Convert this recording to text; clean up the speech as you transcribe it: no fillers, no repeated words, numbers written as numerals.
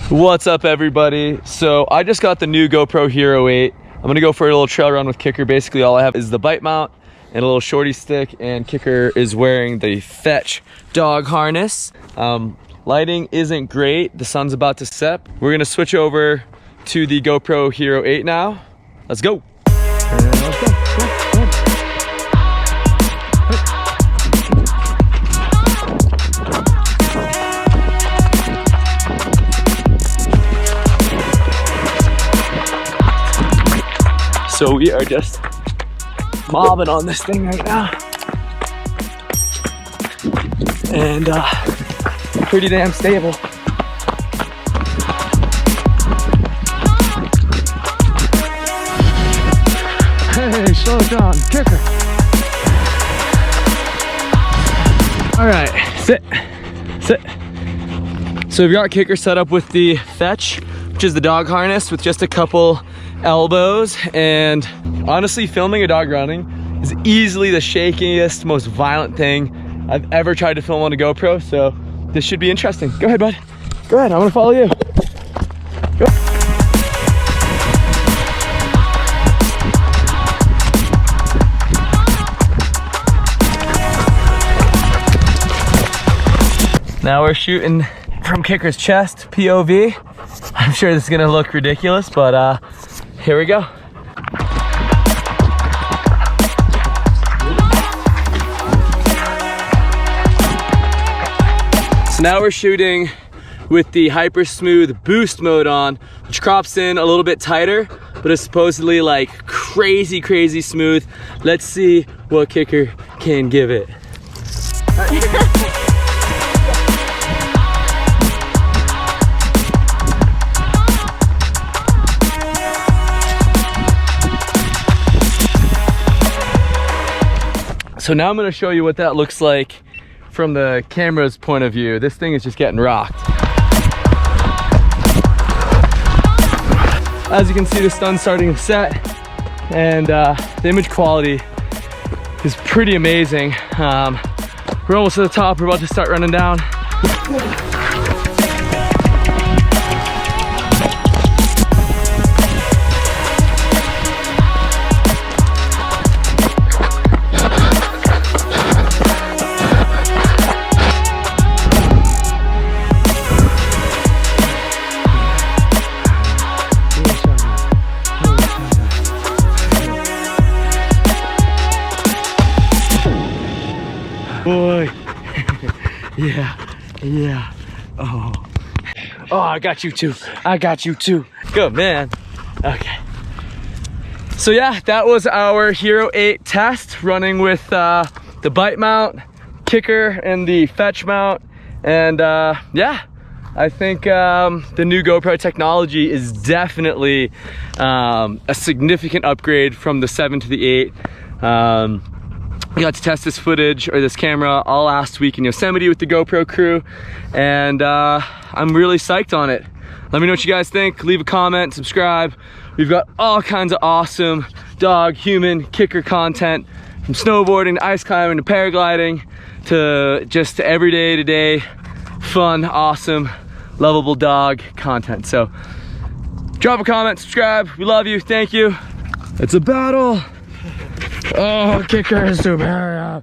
What's up, everybody? So I just got the new GoPro Hero 8. I'm gonna go for a little trail run with Kicker. Basically all I have is the bite mount and a little shorty stick, and Kicker is wearing the Fetch dog harness. Lighting isn't great, the sun's about to set. We're gonna switch over to the GoPro Hero 8 now. Let's go. Let's go. So we are just mobbing on this thing right now. And pretty damn stable. Hey, slow down, Kicker. All right, sit. So we've got Kicker set up with the Fetch, which is the dog harness with just a couple elbows, and honestly filming a dog running is easily the shakiest, most violent thing I've ever tried to film on a GoPro, so this should be interesting. Go ahead, bud. Go ahead, I'm gonna follow you. Go. Now we're shooting from Kicker's chest, POV. I'm sure this is gonna look ridiculous, but here we go. So now we're shooting with the Hypersmooth boost mode on, which crops in a little bit tighter, but is supposedly like crazy smooth. Let's see what Kicker can give it. So now I'm gonna show you what that looks like from the camera's point of view. This thing is just getting rocked. As you can see, the sun's starting to set, and the image quality is pretty amazing. We're almost to the top, we're about to start running down. Boy, yeah. Oh, I got you too. Good man. Okay. So yeah, that was our Hero 8 test, running with the bite mount, Kicker, and the Fetch mount. And yeah, I think the new GoPro technology is definitely a significant upgrade from the 7 to the 8. We got to test this footage, or this camera, all last week in Yosemite with the GoPro crew, and I'm really psyched on it. Let me know what you guys think. Leave a comment, subscribe. We've got all kinds of awesome dog, human, Kicker content, from snowboarding to ice climbing to paragliding to just everyday today fun, awesome, lovable dog content. So drop a comment, subscribe. We love you. Thank you. It's a battle. Oh, Kicker is superior.